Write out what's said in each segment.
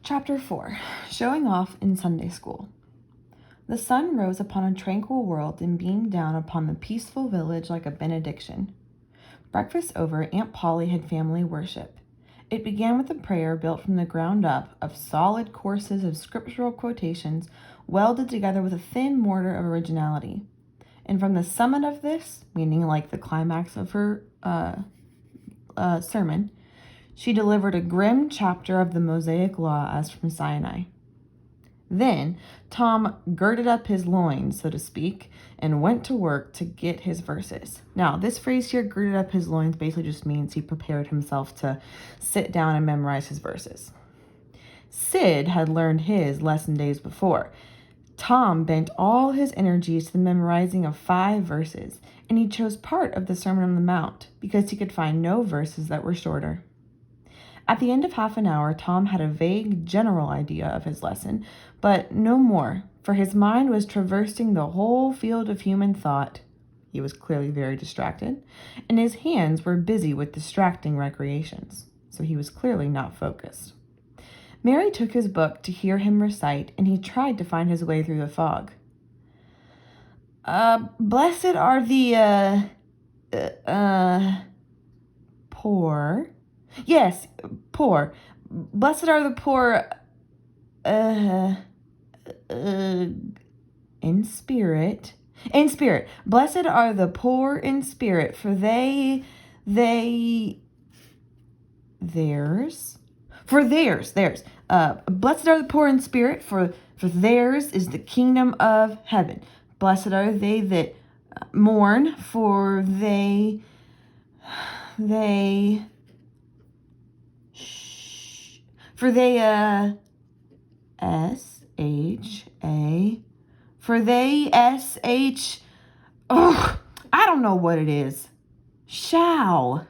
Chapter 4. Showing off in Sunday School. The sun rose upon a tranquil world and beamed down upon the peaceful village like a benediction. Breakfast over, Aunt Polly had family worship. It began with a prayer built from the ground up of solid courses of scriptural quotations welded together with a thin mortar of originality. And from the summit of this, meaning like the climax of her sermon, she delivered a grim chapter of the Mosaic Law as from Sinai. Then Tom girded up his loins, so to speak, and went to work to get his verses. Now, this phrase here, girded up his loins, basically just means he prepared himself to sit down and memorize his verses. Sid had learned his lesson days before. Tom bent all his energies to the memorizing of 5 verses, and he chose part of the Sermon on the Mount because he could find no verses that were shorter. At the end of half an hour, Tom had a vague, general idea of his lesson, but no more, for his mind was traversing the whole field of human thought. He was clearly very distracted, and his hands were busy with distracting recreations, so he was clearly not focused. Mary took his book to hear him recite, and he tried to find his way through the fog. Blessed are the, poor. Yes, poor. Blessed are the poor, in spirit. In spirit. Blessed are the poor in spirit, for theirs. Blessed are the poor in spirit, for theirs is the kingdom of heaven. Blessed are they that mourn, for they I don't know what it is. Shall.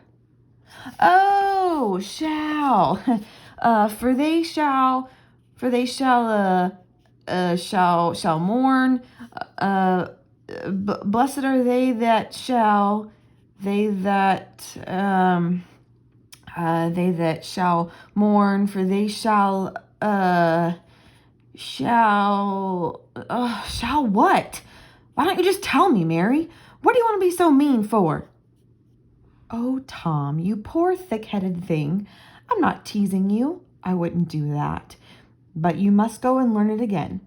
Oh, shall. For they shall mourn. Blessed are they that shall mourn, for they shall what? Why don't you just tell me, Mary? What do you want to be so mean for? Oh, Tom, you poor thick-headed thing. I'm not teasing you. I wouldn't do that. But you must go and learn it again.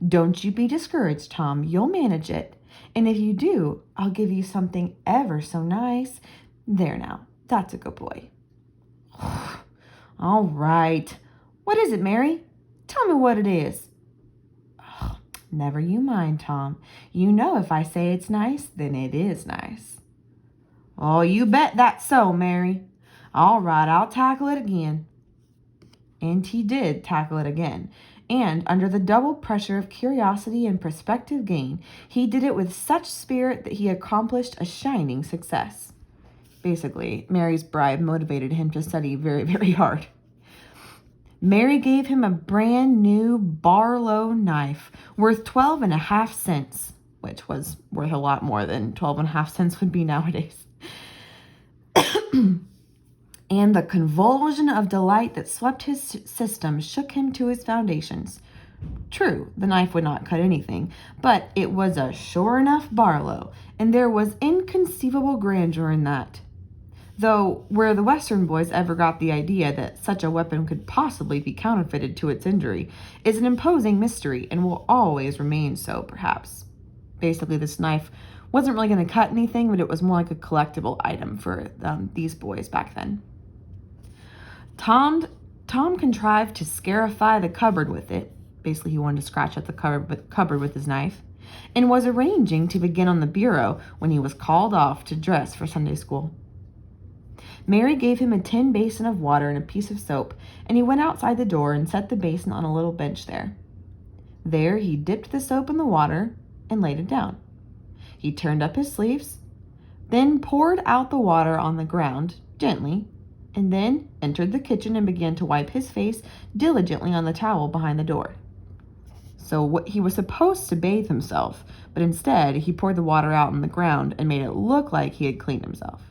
Don't you be discouraged, Tom. You'll manage it. And if you do, I'll give you something ever so nice. There now, that's a good boy. All right. What is it, Mary? Tell me what it is. Oh, never you mind, Tom. You know if I say it's nice, then it is nice. Oh, you bet that's so, Mary. All right, I'll tackle it again. And he did tackle it again. And under the double pressure of curiosity and prospective gain, he did it with such spirit that he accomplished a shining success. Basically, Mary's bribe motivated him to study very, very hard. Mary gave him a brand new Barlow knife worth 12.5 cents, which was worth a lot more than 12.5 cents would be nowadays. And the convulsion of delight that swept his system shook him to his foundations. True, the knife would not cut anything, but it was a sure enough Barlow, and there was inconceivable grandeur in that. Though where the Western boys ever got the idea that such a weapon could possibly be counterfeited to its injury is an imposing mystery and will always remain so, perhaps. Basically, this knife wasn't really going to cut anything, but it was more like a collectible item for these boys back then. Tom contrived to scarify the cupboard with it. Basically, he wanted to scratch at the cupboard with his knife, and was arranging to begin on the bureau when he was called off to dress for Sunday school. Mary gave him a tin basin of water and a piece of soap, and he went outside the door and set the basin on a little bench there. There he dipped the soap in the water and laid it down. He turned up his sleeves, then poured out the water on the ground gently, and then entered the kitchen and began to wipe his face diligently on the towel behind the door. So he was supposed to bathe himself, but instead he poured the water out on the ground and made it look like he had cleaned himself.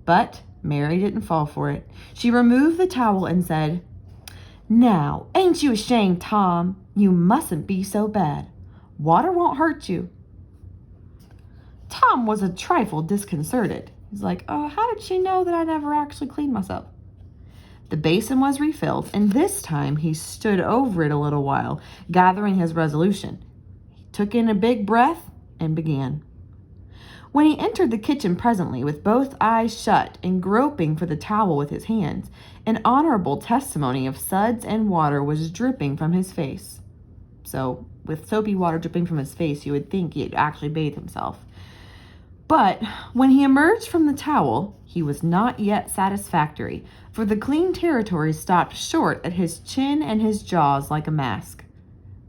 But Mary didn't fall for it. She removed the towel and said, Now, ain't you ashamed, Tom? You mustn't be so bad. Water won't hurt you. Tom was a trifle disconcerted. He's like, oh, how did she know that I never actually cleaned myself? The basin was refilled, and this time he stood over it a little while, gathering his resolution. He took in a big breath and began. When he entered the kitchen presently, with both eyes shut and groping for the towel with his hands, an honorable testimony of suds and water was dripping from his face. So, with soapy water dripping from his face, you would think he had actually bathed himself. But when he emerged from the towel, he was not yet satisfactory, for the clean territory stopped short at his chin and his jaws like a mask.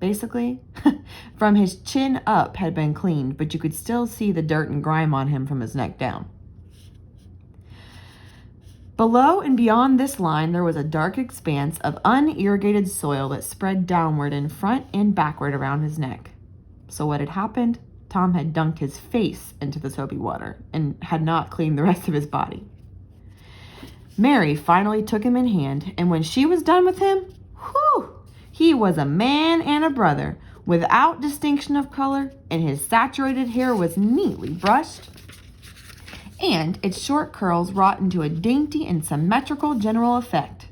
Basically, from his chin up had been cleaned, but you could still see the dirt and grime on him from his neck down. Below and beyond this line, there was a dark expanse of unirrigated soil that spread downward in front and backward around his neck. So what had happened? Tom had dunked his face into the soapy water and had not cleaned the rest of his body. Mary finally took him in hand, and when she was done with him, whew, he was a man and a brother, without distinction of color, and his saturated hair was neatly brushed, and its short curls wrought into a dainty and symmetrical general effect.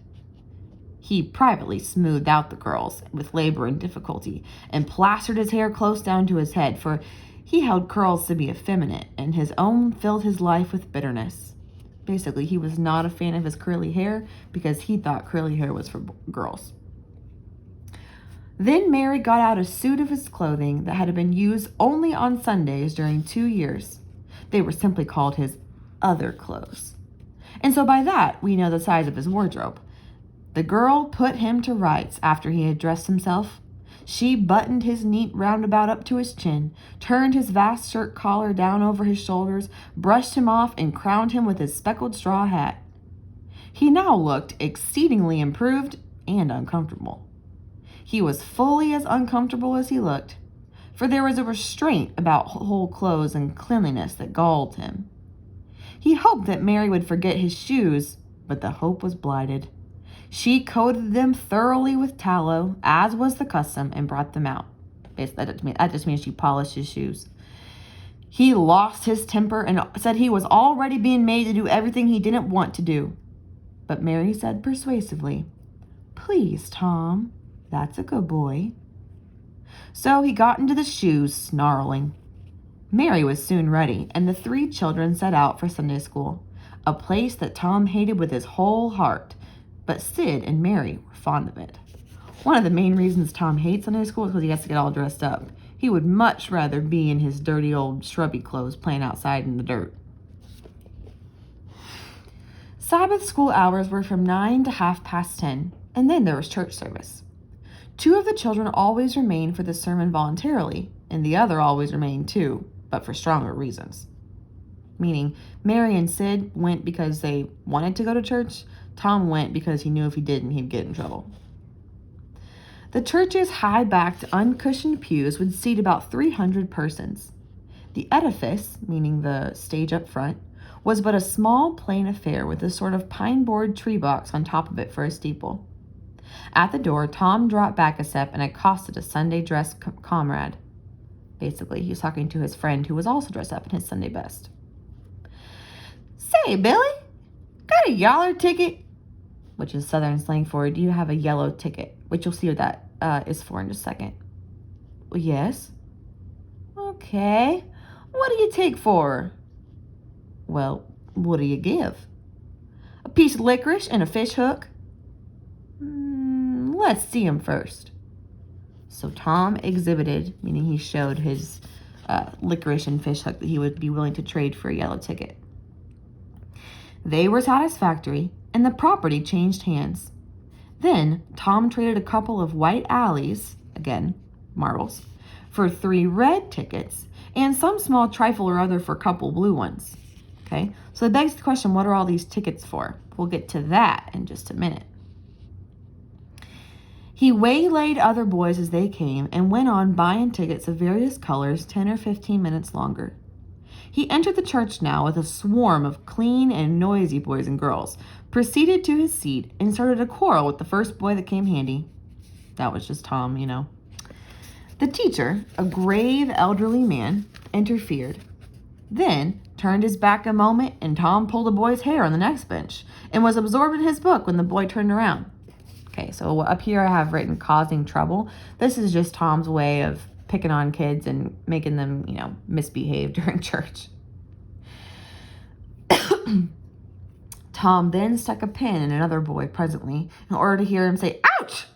He privately smoothed out the curls with labor and difficulty, and plastered his hair close down to his head, for he held curls to be effeminate, and his own filled his life with bitterness. Basically, he was not a fan of his curly hair because he thought curly hair was for girls. Then Mary got out a suit of his clothing that had been used only on Sundays during 2 years. They were simply called his other clothes. And so by that, we know the size of his wardrobe. The girl put him to rights after he had dressed himself. She buttoned his neat roundabout up to his chin, turned his vast shirt collar down over his shoulders, brushed him off, and crowned him with his speckled straw hat. He now looked exceedingly improved and uncomfortable. He was fully as uncomfortable as he looked, for there was a restraint about whole clothes and cleanliness that galled him. He hoped that Mary would forget his shoes, but the hope was blighted. She coated them thoroughly with tallow, as was the custom, and brought them out. That just means she polished his shoes. He lost his temper and said he was already being made to do everything he didn't want to do. But Mary said persuasively, "Please, Tom, that's a good boy." So he got into the shoes, snarling. Mary was soon ready, and the 3 children set out for Sunday school, a place that Tom hated with his whole heart, but Sid and Mary were fond of it. One of the main reasons Tom hates Sunday school is because he has to get all dressed up. He would much rather be in his dirty old shrubby clothes playing outside in the dirt. Sabbath school hours were from 9 to 10:30, and then there was church service. 2 of the children always remained for the sermon voluntarily, and the other always remained too, but for stronger reasons. Meaning, Mary and Sid went because they wanted to go to church. Tom went because he knew if he didn't, he'd get in trouble. The church's high-backed, uncushioned pews would seat about 300 persons. The edifice, meaning the stage up front, was but a small plain affair with a sort of pine-board tree box on top of it for a steeple. At the door, Tom dropped back a step and accosted a Sunday-dressed comrade. Basically, he was talking to his friend who was also dressed up in his Sunday best. "Say, Billy, got a yaller ticket?" Which is Southern slang for, "Do you have a yellow ticket?" Which you'll see what that is for in just a second. "Well, yes." "Okay. What do you take for?" "Well, what do you give?" "A piece of licorice and a fish hook." Let's see him first." So Tom exhibited, meaning he showed his licorice and fish hook that he would be willing to trade for a yellow ticket. They were satisfactory, and the property changed hands. Then Tom traded a couple of white alleys, again, marbles, for 3 red tickets, and some small trifle or other for a couple blue ones. Okay, so it begs the question, what are all these tickets for? We'll get to that in just a minute. He waylaid other boys as they came and went on buying tickets of various colors 10 or 15 minutes longer. He entered the church now with a swarm of clean and noisy boys and girls, proceeded to his seat and started a quarrel with the first boy that came handy. That was just Tom, you know. The teacher, a grave elderly man, interfered, then turned his back a moment, and Tom pulled a boy's hair on the next bench and was absorbed in his book when the boy turned around. Okay, so up here I have written causing trouble. This is just Tom's way of picking on kids and making them, you know, misbehave during church. Tom then stuck a pin in another boy presently in order to hear him say, "Ouch!"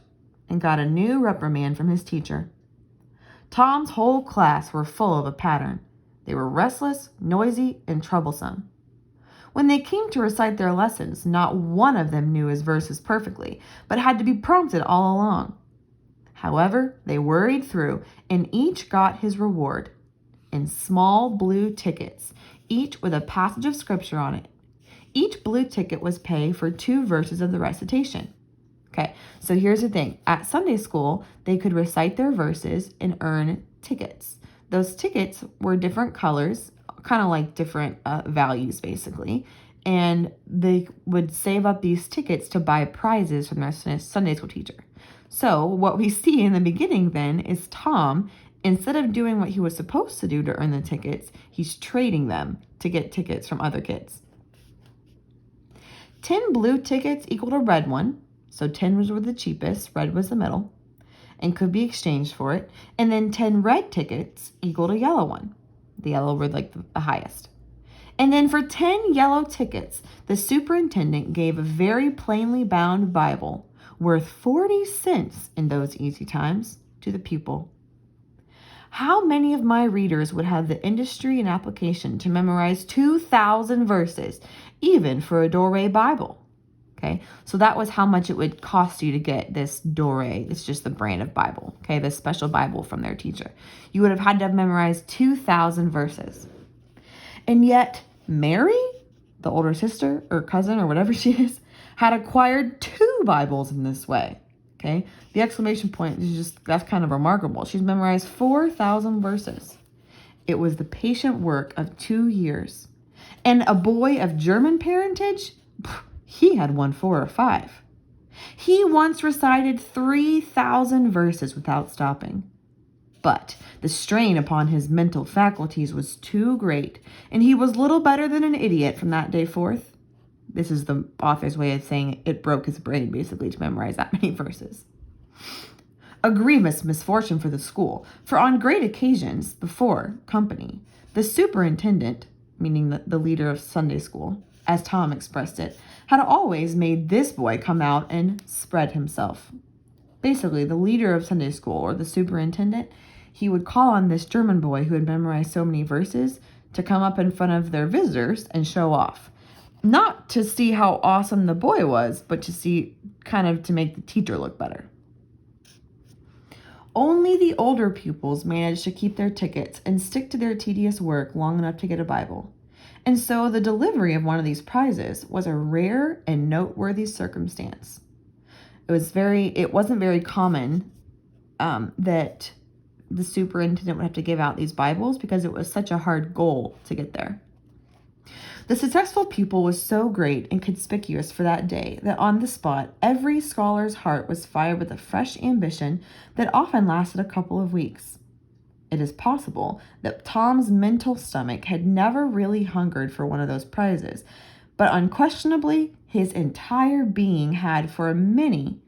and got a new reprimand from his teacher. Tom's whole class were full of a pattern. They were restless, noisy, and troublesome. When they came to recite their lessons, not one of them knew his verses perfectly, but had to be prompted all along. However, they worried through, and each got his reward in small blue tickets, each with a passage of scripture on it. Each blue ticket was pay for 2 verses of the recitation. Okay, so here's the thing. At Sunday school, they could recite their verses and earn tickets. Those tickets were different colors, kind of like different values, basically. And they would save up these tickets to buy prizes from their Sunday school teacher. So what we see in the beginning then is Tom, instead of doing what he was supposed to do to earn the tickets, he's trading them to get tickets from other kids. 10 blue tickets equaled a red one. So 10 was the cheapest, red was the middle, and could be exchanged for it. And then 10 red tickets equaled a yellow one. The yellow were like the highest. And then for 10 yellow tickets, the superintendent gave a very plainly bound Bible worth 40 cents in those easy times to the pupil. How many of my readers would have the industry and application to memorize 2,000 verses, even for a Doré Bible? Okay, so that was how much it would cost you to get this Doré. It's just the brand of Bible, okay, this special Bible from their teacher. You would have had to have memorized 2,000 verses. And yet, Mary, the older sister or cousin or whatever she is, had acquired 2 Bibles in this way. Okay, the exclamation point is just, that's kind of remarkable. She's memorized 4,000 verses. It was the patient work of 2 years. And a boy of German parentage, he had won 4 or 5. He once recited 3,000 verses without stopping. But the strain upon his mental faculties was too great, and he was little better than an idiot from that day forth. This is the author's way of saying it broke his brain, basically, to memorize that many verses. A grievous misfortune for the school, for on great occasions before company, the superintendent, meaning the leader of Sunday school, as Tom expressed it, had always made this boy come out and spread himself. Basically, the leader of Sunday school, or the superintendent, he would call on this German boy who had memorized so many verses to come up in front of their visitors and show off. Not to see how awesome the boy was, but to see, kind of to make the teacher look better. Only the older pupils managed to keep their tickets and stick to their tedious work long enough to get a Bible. And so the delivery of one of these prizes was a rare and noteworthy circumstance. It wasn't very common that the superintendent would have to give out these Bibles because it was such a hard goal to get there. The successful pupil was so great and conspicuous for that day that on the spot, every scholar's heart was fired with a fresh ambition that often lasted a couple of weeks. It is possible that Tom's mental stomach had never really hungered for one of those prizes, but unquestionably, his entire being had for many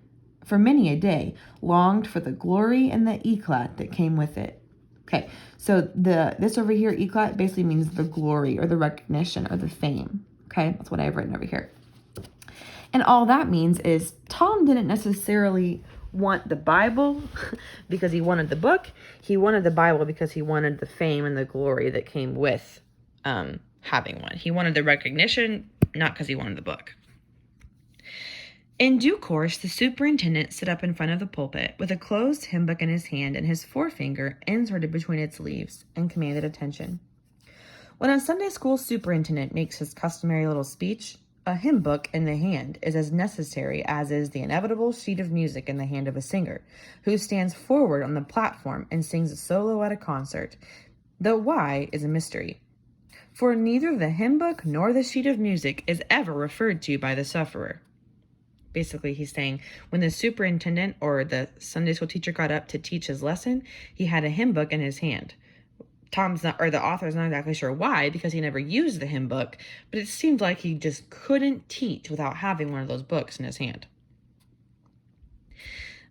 a day longed for the glory and the eclat that came with it. Okay, so this over here, eclat, basically means the glory or the recognition or the fame. Okay, that's what I've written over here. And all that means is Tom didn't necessarily want the Bible because he wanted the book. He wanted the Bible because he wanted the fame and the glory that came with having one. He wanted the recognition, not because he wanted the book. In due course, the superintendent stood up in front of the pulpit with a closed hymn book in his hand and his forefinger inserted between its leaves, and commanded attention. When a Sunday school superintendent makes his customary little speech, a hymn book in the hand is as necessary as is the inevitable sheet of music in the hand of a singer who stands forward on the platform and sings a solo at a concert, though why is a mystery. for neither the hymn book nor the sheet of music is ever referred to by the sufferer. Basically, he's saying when the superintendent or the Sunday school teacher got up to teach his lesson, he had a hymn book in his hand. The author's not exactly sure why, because he never used the hymn book, but it seemed like he just couldn't teach without having one of those books in his hand.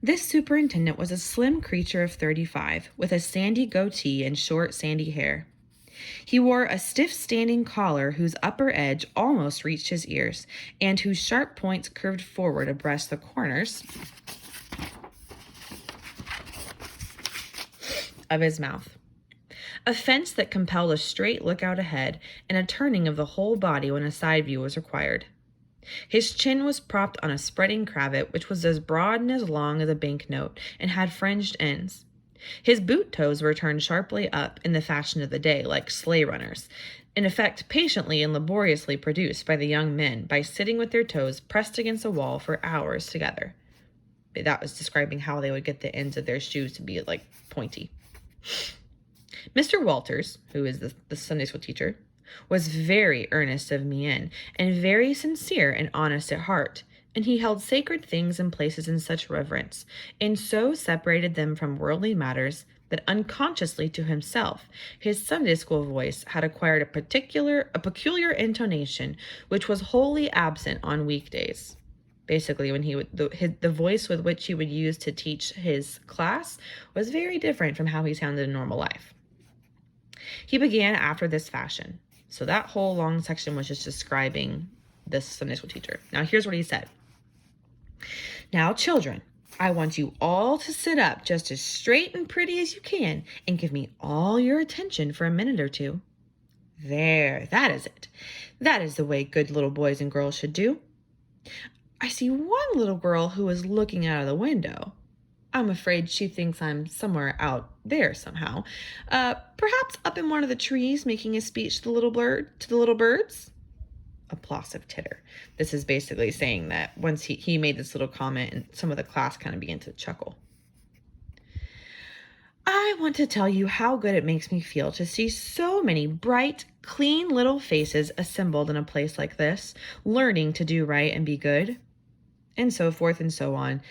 This superintendent was a slim creature of 35, with a sandy goatee and short sandy hair. He wore a stiff standing collar whose upper edge almost reached his ears, and whose sharp points curved forward abreast the corners of his mouth. A fence that compelled a straight look out ahead and a turning of the whole body when a side view was required. His chin was propped on a spreading cravat which was as broad and as long as a banknote and had fringed ends. His boot toes were turned sharply up in the fashion of the day, like sleigh runners, an effect patiently and laboriously produced by the young men by sitting with their toes pressed against a wall for hours together. That was describing how they would get the ends of their shoes to be like pointy. Mr. Walters, who is the Sunday school teacher, was very earnest of mien and very sincere and honest at heart, and he held sacred things and places in such reverence, and so separated them from worldly matters that unconsciously to himself his Sunday school voice had acquired a peculiar intonation which was wholly absent on weekdays. Basically, when the voice with which he would use to teach his class was very different from how he sounded in normal life. He began after this fashion. So that whole long section was just describing this Sunday school teacher. Now here's what he said. Now, children, I want you all to sit up just as straight and pretty as you can and give me all your attention for a minute or two. There, that is it. That is the way good little boys and girls should do. I see one little girl who is looking out of the window. I'm afraid she thinks I'm somewhere out there somehow. Perhaps up in one of the trees making a speech to the little birds. Applausive titter. This is basically saying that once he made this little comment and some of the class kind of began to chuckle. I want to tell you how good it makes me feel to see so many bright, clean little faces assembled in a place like this, learning to do right and be good, and so forth and so on.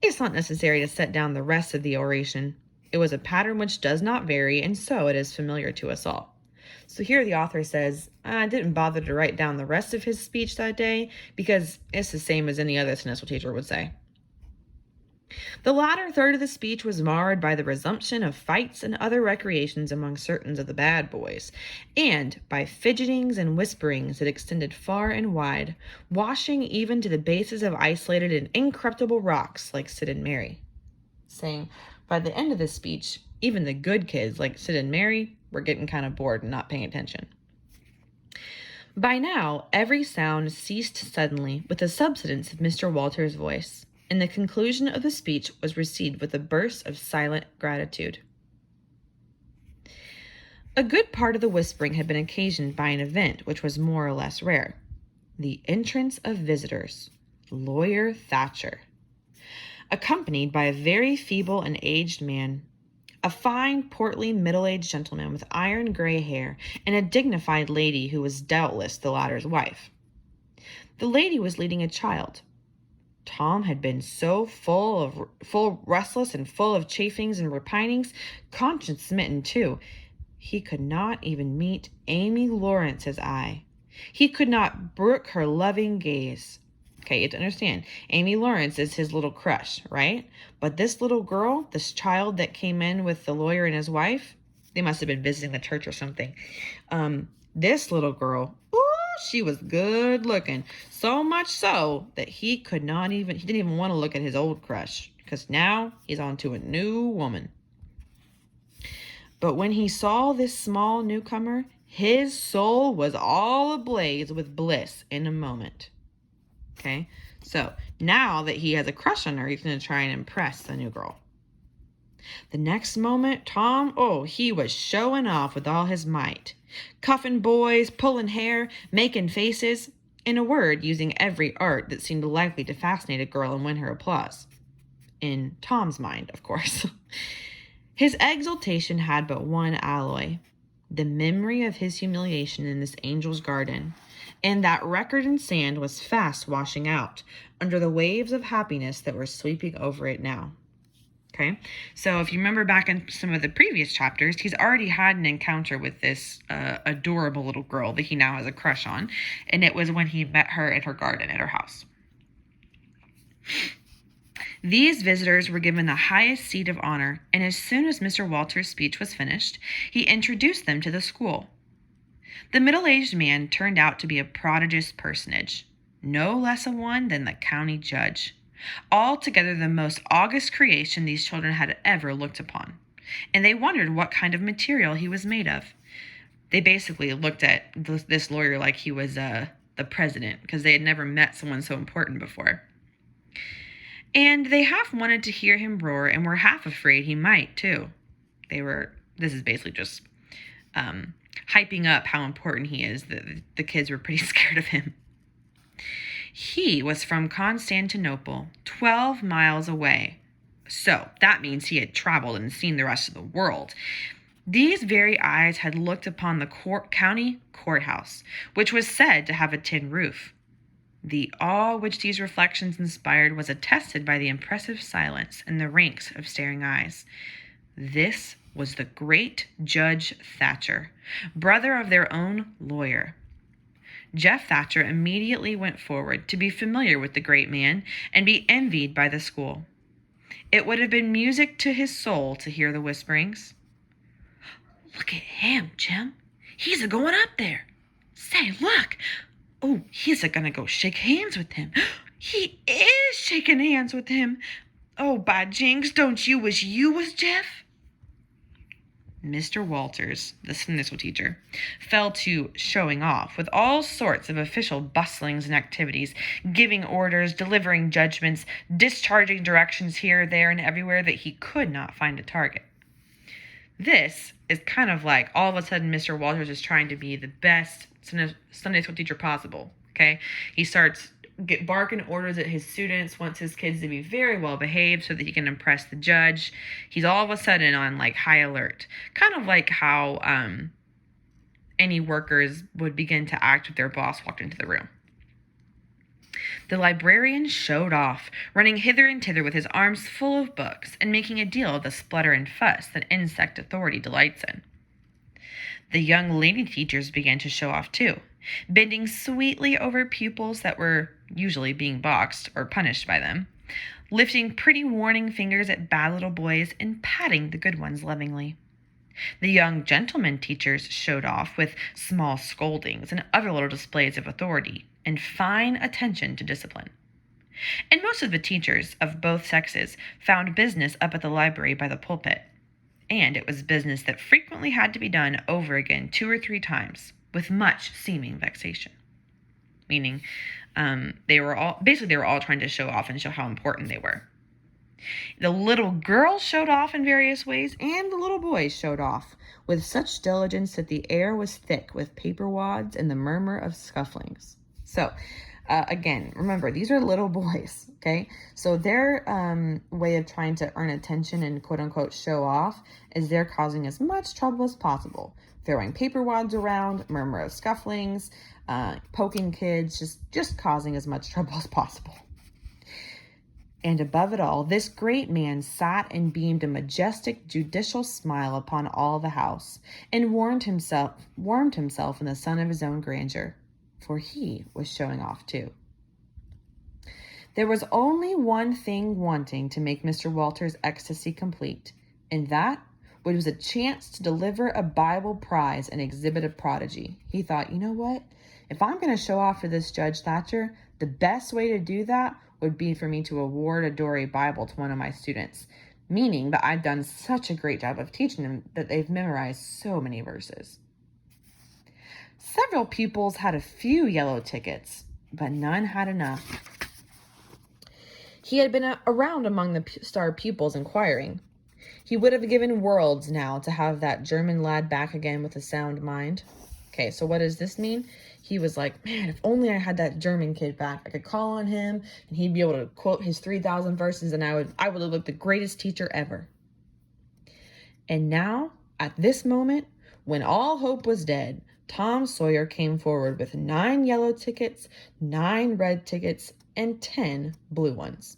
It's not necessary to set down the rest of the oration. It was a pattern which does not vary, and so it is familiar to us all. So here the author says, I didn't bother to write down the rest of his speech that day because it's the same as any other Sunday school teacher would say. The latter third of the speech was marred by the resumption of fights and other recreations among certain of the bad boys, and by fidgetings and whisperings that extended far and wide, washing even to the bases of isolated and incorruptible rocks like Sid and Mary. Saying, by the end of the speech, even the good kids like Sid and Mary were getting kind of bored and not paying attention. By now, every sound ceased suddenly with the subsidence of Mr. Walters' voice, and the conclusion of the speech was received with a burst of silent gratitude. A good part of the whispering had been occasioned by an event which was more or less rare: the entrance of visitors, Lawyer Thatcher, accompanied by a very feeble and aged man, a fine, portly, middle-aged gentleman with iron gray hair, and a dignified lady who was doubtless the latter's wife. The lady was leading a child. Tom had been so full restless and full of chafings and repinings, conscience-smitten too. He could not even meet Amy Lawrence's eye. He could not brook her loving gaze. Okay, you have to understand, Amy Lawrence is his little crush, right? But this little girl, this child that came in with the lawyer and his wife, they must have been visiting the church or something. This little girl, she was good looking. So much so that he didn't even want to look at his old crush, because now he's on to a new woman. But when he saw this small newcomer, his soul was all ablaze with bliss in a moment. Okay, so now that he has a crush on her, he's going to try and impress the new girl. The next moment, Tom, he was showing off with all his might. Cuffing boys, pulling hair, making faces. In a word, using every art that seemed likely to fascinate a girl and win her applause. In Tom's mind, of course. His exultation had but one alloy: the memory of his humiliation in this angel's garden, and that record in sand was fast washing out under the waves of happiness that were sweeping over it now. Okay, so if you remember back in some of the previous chapters, he's already had an encounter with this adorable little girl that he now has a crush on, and it was when he met her in her garden at her house. These visitors were given the highest seat of honor, and as soon as Mr. Walter's speech was finished, he introduced them to the school. The middle-aged man turned out to be a prodigious personage, no less a one than the county judge. Altogether the most august creation these children had ever looked upon, and they wondered what kind of material he was made of. They basically looked at this lawyer like he was the president, because they had never met someone so important before. And they half wanted to hear him roar and were half afraid he might, too. This is basically just hyping up how important he is. The kids were pretty scared of him. He was from Constantinople, 12 miles away. So that means he had traveled and seen the rest of the world. These very eyes had looked upon the county courthouse, which was said to have a tin roof. The awe which these reflections inspired was attested by the impressive silence and the ranks of staring eyes. This was the great Judge Thatcher, brother of their own lawyer. Jeff Thatcher immediately went forward to be familiar with the great man and be envied by the school. It would have been music to his soul to hear the whisperings. "Look at him, Jim. He's a-going up there. Say, look. Oh, he's a-gonna go shake hands with him. He is shaking hands with him. Oh, by jinks, don't you wish you was Jeff?" Mr. Walters, the Sunday school teacher, fell to showing off with all sorts of official bustlings and activities, giving orders, delivering judgments, discharging directions here, there, and everywhere that he could not find a target. This is kind of like all of a sudden Mr. Walters is trying to be the best Sunday school teacher possible, okay? He starts barking orders at his students, wants his kids to be very well behaved so that he can impress the judge. He's all of a sudden on like high alert, kind of like how any workers would begin to act if their boss walked into the room. The librarian showed off, running hither and thither with his arms full of books and making a deal of the splutter and fuss that insect authority delights in. The young lady teachers began to show off too, bending sweetly over pupils that were usually being boxed or punished by them, lifting pretty warning fingers at bad little boys and patting the good ones lovingly. The young gentlemen teachers showed off with small scoldings and other little displays of authority and fine attention to discipline. And most of the teachers of both sexes found business up at the library by the pulpit, and it was business that frequently had to be done over again 2 or 3 times, with much seeming vexation. Meaning, they were all trying to show off and show how important they were. The little girls showed off in various ways, and the little boys showed off with such diligence that the air was thick with paper wads and the murmur of scufflings. So, again, remember, these are little boys, okay? So their way of trying to earn attention and quote-unquote show off is they're causing as much trouble as possible. Throwing paper wads around, murmur of scufflings, poking kids, just causing as much trouble as possible. And above it all, this great man sat and beamed a majestic, judicial smile upon all the house, and warmed himself in the sun of his own grandeur, for he was showing off too. There was only one thing wanting to make Mr. Walter's ecstasy complete, and that was a chance to deliver a Bible prize and exhibit a prodigy. He thought, you know what? If I'm going to show off for this Judge Thatcher, the best way to do that would be for me to award a Dory Bible to one of my students, meaning that I've done such a great job of teaching them that they've memorized so many verses. Several pupils had a few yellow tickets, but none had enough. He had been around among the star pupils inquiring. He would have given worlds now to have that German lad back again with a sound mind. Okay, so what does this mean? He was like, man, if only I had that German kid back. I could call on him, and he'd be able to quote his 3,000 verses, and I would have looked the greatest teacher ever. And now, at this moment, When all hope was dead, Tom Sawyer came forward with 9 yellow tickets, 9 red tickets, and 10 blue ones.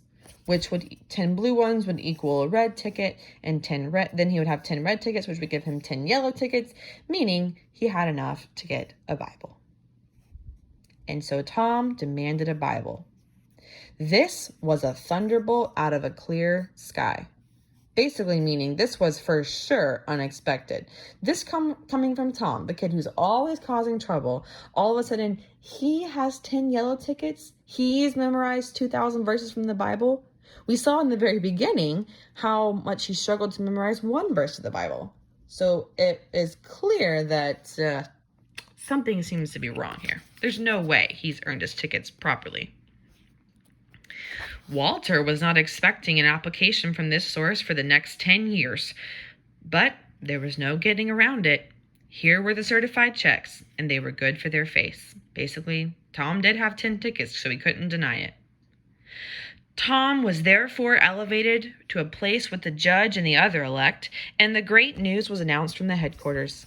10 blue ones would equal a red ticket, and 10 red. Then he would have 10 red tickets, which would give him 10 yellow tickets, meaning he had enough to get a Bible. And so Tom demanded a Bible. This was a thunderbolt out of a clear sky. Basically meaning this was for sure unexpected. This coming from Tom, the kid who's always causing trouble, all of a sudden he has 10 yellow tickets. He's memorized 2,000 verses from the Bible. We saw in the very beginning how much he struggled to memorize 1 verse of the Bible. So it is clear that something seems to be wrong here. There's no way he's earned his tickets properly. Walter was not expecting an application from this source for the next 10 years, but there was no getting around it. Here were the certified checks, and they were good for their face. Basically, Tom did have 10 tickets, so he couldn't deny it. Tom was therefore elevated to a place with the judge and the other elect, and the great news was announced from the headquarters.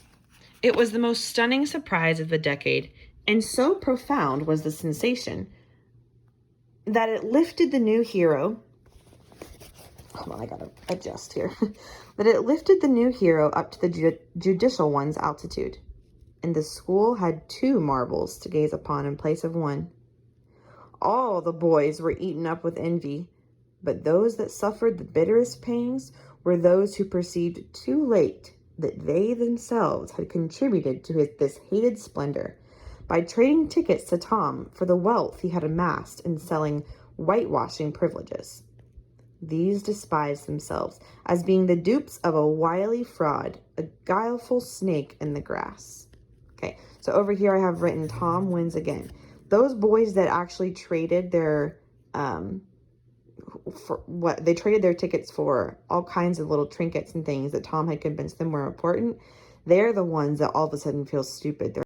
It was the most stunning surprise of the decade, and so profound was the sensation that it lifted the new hero. Hold on, I gotta adjust here. That it lifted the new hero up to the judicial one's altitude. And the school had 2 marbles to gaze upon in place of 1. All the boys were eaten up with envy, but those that suffered the bitterest pangs were those who perceived too late that they themselves had contributed to this hated splendor by trading tickets to Tom for the wealth he had amassed in selling whitewashing privileges. These despised themselves as being the dupes of a wily fraud, a guileful snake in the grass. Okay, so over here I have written Tom wins again. Those boys that actually traded their they traded their tickets for all kinds of little trinkets and things that Tom had convinced them were important, they're the ones that all of a sudden feel stupid. They're